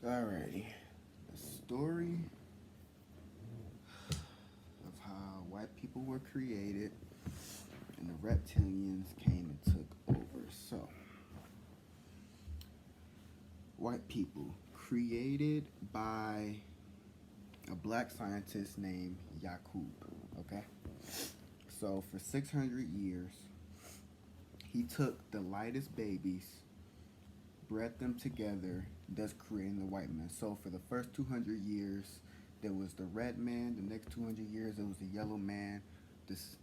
Alrighty. The story of how white people were created and the reptilians came and took over. So, white people created by a black scientist named Yakub. Okay? So, for 600 years, he took the lightest babies, bred them together, thus creating the white man. So, for the first 200 years, there was the red man. The next 200 years, it was the yellow man.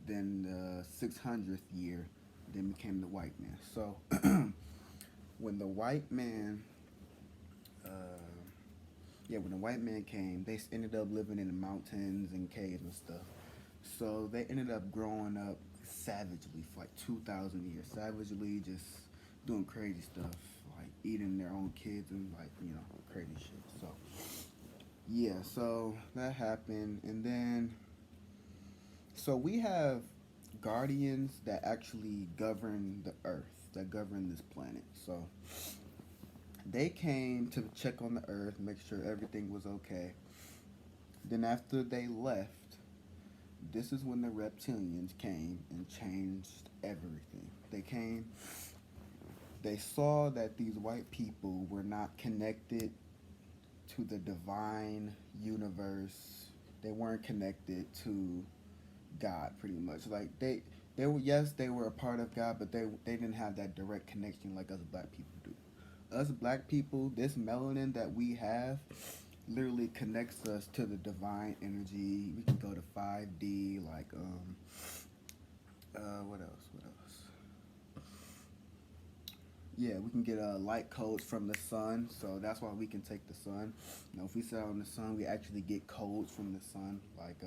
Then the 600th year, then became the white man. So, when the white man, uh, when the white man came, they ended up living in the mountains and caves and stuff. So they ended up growing up savagely for like 2,000 years, savagely just doing crazy stuff, like eating their own kids and like crazy shit. So yeah, so that happened, and then so we have guardians that actually govern the earth, that govern this planet. So they came to check on the earth, make sure everything was okay. Then after they left, this is when the reptilians came and changed everything. They came, they saw that these white people were not connected to the divine universe. They weren't connected to God pretty much. Like they were, yes, they were a part of God, but they didn't have that direct connection like us black people do. Us black people, this melanin that we have literally connects us to the divine energy. We can go to 5D, like what else? What else? Yeah, we can get light codes from the sun, so that's why we can take the sun. If we sit out in the sun, we actually get codes from the sun, like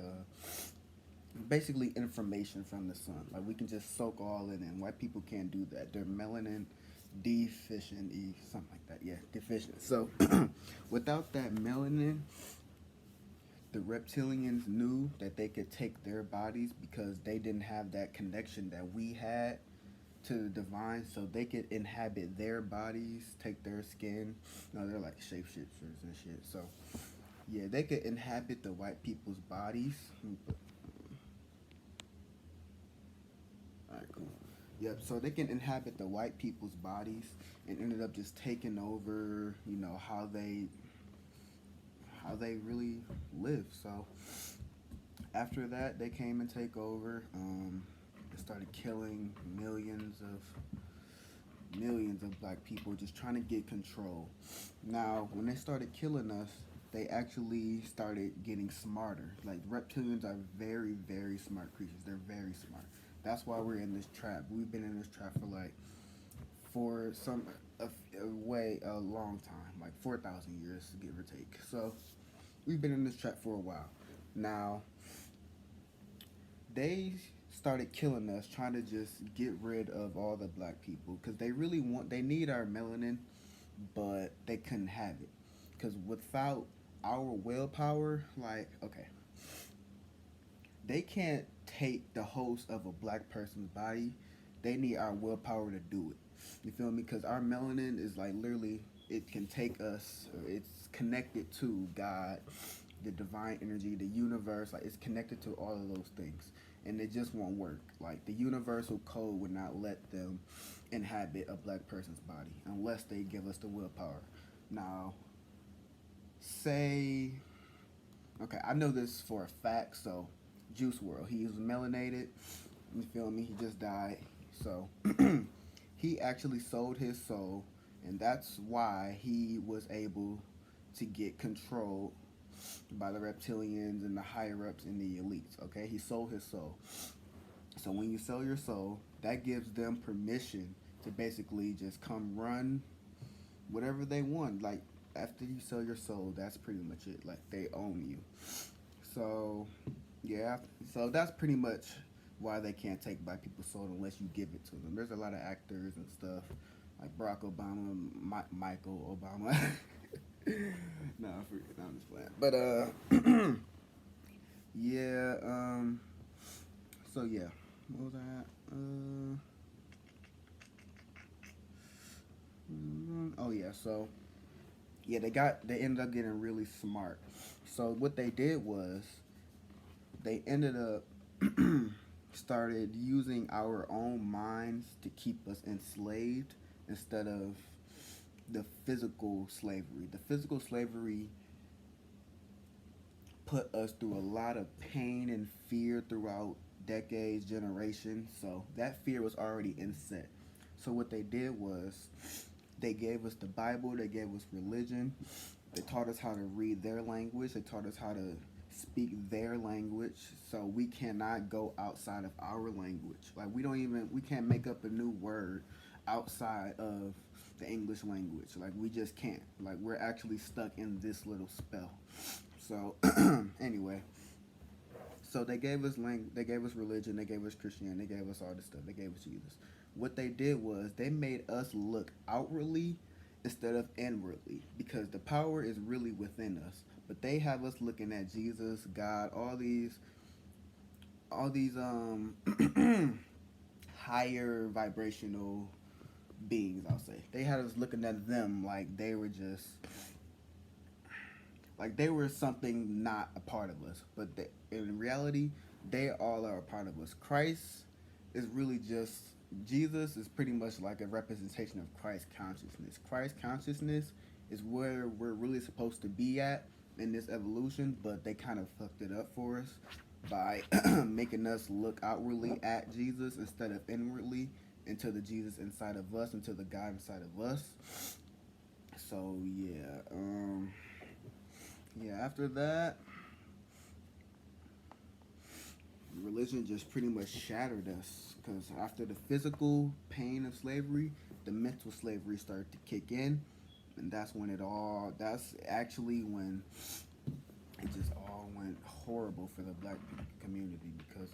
basically information from the sun. Like we can just soak all in, and white people can't do that. They're melanin deficient, something like that. Yeah, deficient. So without that melanin, the reptilians knew that they could take their bodies because they didn't have that connection that we had to the divine, so they could inhabit their bodies, take their skin. No, they're like shapeshifters and shit. So yeah, they could inhabit the white people's bodies. All right, cool. Yep. So they can inhabit the white people's bodies and ended up just taking over. How they really live. So after that, they came and take over. They started killing millions of black people, just trying to get control. Now, when they started killing us, they actually started getting smarter. Like reptilians are very, very smart creatures. They're very smart. That's why we're in this trap. We've been in this trap for a long time, like 4,000 years, give or take. So we've been in this trap for a while. Now they started killing us, trying to just get rid of all the black people because they need our melanin, but they couldn't have it because without our willpower, like okay, they can't take the host of a black person's body. They need our willpower to do it. You feel me? Because our melanin is like literally, it can take us. It's connected to God, the divine energy, the universe. Like it's connected to all of those things, and it just won't work. Like the universal code would not let them inhabit a black person's body unless they give us the willpower. Now, say, okay, I know this for a fact. So, Juice World, he was melanated. You feel me? He just died. So, he actually sold his soul, and that's why he was able to get control by the reptilians and the higher ups and the elites. Okay, he sold his soul. So when you sell your soul, that gives them permission to basically just come run whatever they want. Like after you sell your soul, that's pretty much it. Like they own you. So yeah, so that's pretty much why they can't take black people's soul unless you give it to them. There's a lot of actors and stuff like Barack Obama, Michael Obama. No, I forget. No, I'm just playing. But yeah. So yeah, what was that? Oh yeah. So Yeah, they ended up getting really smart. So what they did was they ended up started using our own minds to keep us enslaved instead of the physical slavery. The physical slavery put us through a lot of pain and fear throughout decades, generations. So that fear was already inset. So what they did was they gave us the Bible, they gave us religion, they taught us how to read their language, they taught us how to speak their language. So we cannot go outside of our language. Like we can't make up a new word outside of the English language. Like we just can't. Like we're actually stuck in this little spell. So anyway, so they gave us religion, they gave us Christianity, they gave us all this stuff, they gave us Jesus. What they did was they made us look outwardly instead of inwardly because the power is really within us. But they have us looking at Jesus, God, all these higher vibrational beings. I'll say they had us looking at them like they were just like they were something not a part of us, but in reality, they all are a part of us. Christ is really just Jesus is pretty much like a representation of Christ consciousness. Christ consciousness is where we're really supposed to be at in this evolution, but they kind of fucked it up for us by making us look outwardly at Jesus instead of inwardly into the Jesus inside of us, into the God inside of us. So yeah, after that, religion just pretty much shattered us because after the physical pain of slavery, the mental slavery started to kick in, and that's actually when it just all went horrible for the black community because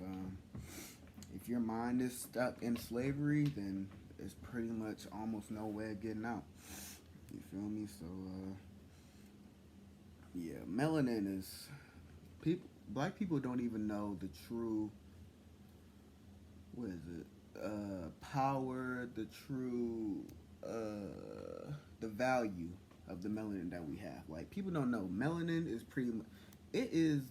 if your mind is stuck in slavery, then it's pretty much almost no way of getting out. You feel me? So yeah, melanin is people. Black people don't even know the true. What is it? Power, the true, the value of the melanin that we have. Like people don't know melanin is pretty. It is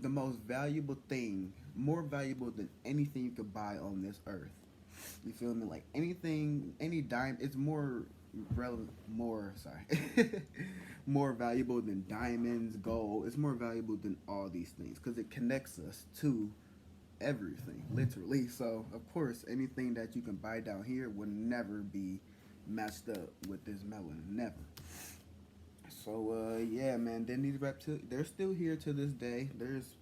the most valuable thing, more valuable than anything you could buy on this earth. You feel me? Like anything, any dime, it's more relevant, more sorry, more valuable than diamonds, gold. It's more valuable than all these things because it connects us to everything, literally. So of course, anything that you can buy down here would never be matched up with this melanin, never. So yeah, man. Then these reptilians, they're still here to this day. There's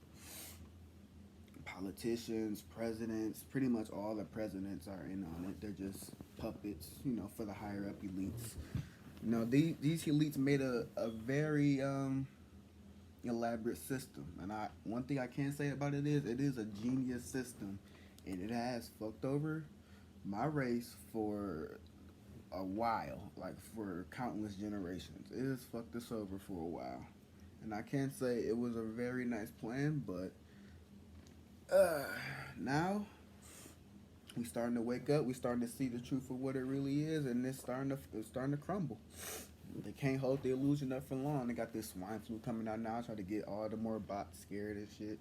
politicians, presidents, pretty much all the presidents are in on it. They're just puppets, for the higher up elites. These elites made a very elaborate system, and one thing I can say about it is a genius system, and it has fucked over my race for a while, like for countless generations. It has fucked us over for a while, and I can't say it was a very nice plan, but now we starting to wake up. We starting to see the truth of what it really is, and it's starting to crumble. They can't hold the illusion up for long. They got this swine flu coming out now, trying to get all the more bots scared and shit.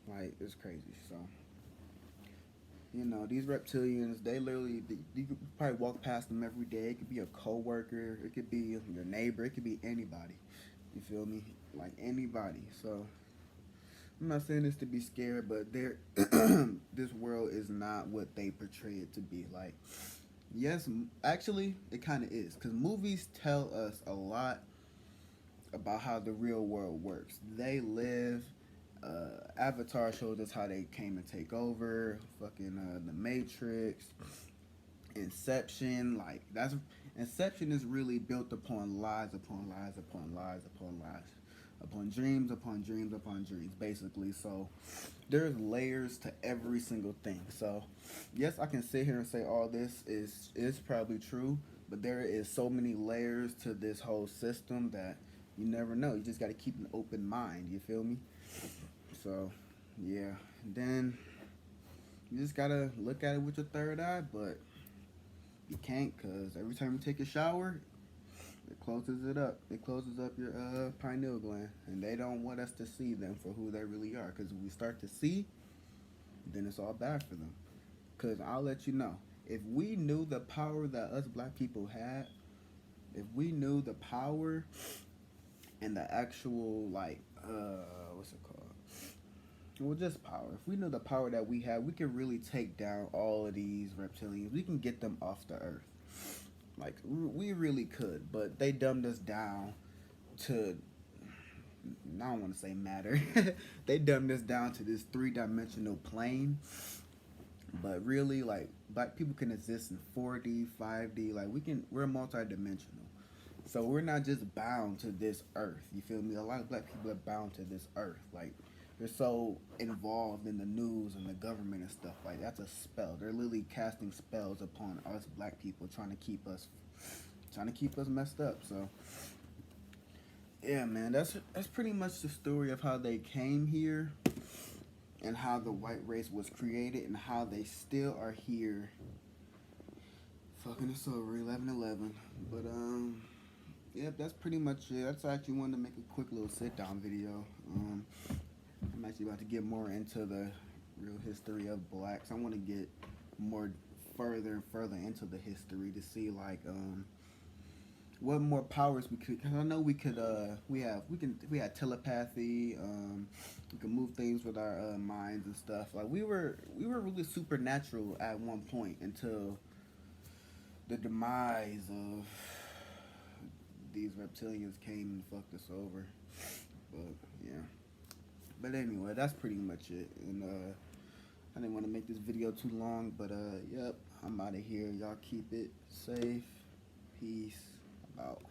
Like it's crazy. So these reptilians, you could probably walk past them every day. It could be a coworker, it could be your neighbor, it could be anybody. You feel me? Like anybody. So I'm not saying this to be scared, but this world is not what they portray it to be. Like, yes, actually, it kind of is, because movies tell us a lot about how the real world works. They live. Avatar shows us how they came to take over. Fucking The Matrix, Inception. Like Inception is really built upon lies, upon lies, upon lies, upon lies, upon dreams, upon dreams, upon dreams, basically. So there's layers to every single thing. So yes, I can sit here and say all this is probably true, but there is so many layers to this whole system that you never know. You just got to keep an open mind. You feel me? So yeah, then you just gotta look at it with your third eye, but you can't, because every time you take a shower, closes it up. It closes up your pineal gland, and they don't want us to see them for who they really are. Because if we start to see, then it's all bad for them. Because I'll let you know, if we knew the power that us black people had, if we knew the power and the actual like what's it called? Well, just power. If we knew the power that we have, we could really take down all of these reptilians. We can get them off the earth. Like we really could, but they dumbed us down to, I don't want to say matter. They dumbed us down to this 3-dimensional plane. But really, like, black people can exist in 4D, 5D. Like, we're multi-dimensional. So we're not just bound to this earth. You feel me? A lot of black people are bound to this earth. Like, they're so involved in the news and the government and stuff. Like, that's a spell. They're literally casting spells upon us black people, trying to keep us messed up. So yeah, man, that's pretty much the story of how they came here and how the white race was created and how they still are here. Fucking it's over 11/11. But yep, that's pretty much it. That's actually wanted to make a quick little sit down video. I'm actually about to get more into the real history of blacks. I want to get more further and further into the history to see like what more powers we could. Cause I know we could. We had telepathy. We could move things with our minds and stuff. Like we were really supernatural at one point until the demise of these reptilians came and fucked us over. But yeah. But anyway, that's pretty much it. And I didn't want to make this video too long, but yep, I'm out of here. Y'all keep it safe. Peace. Out.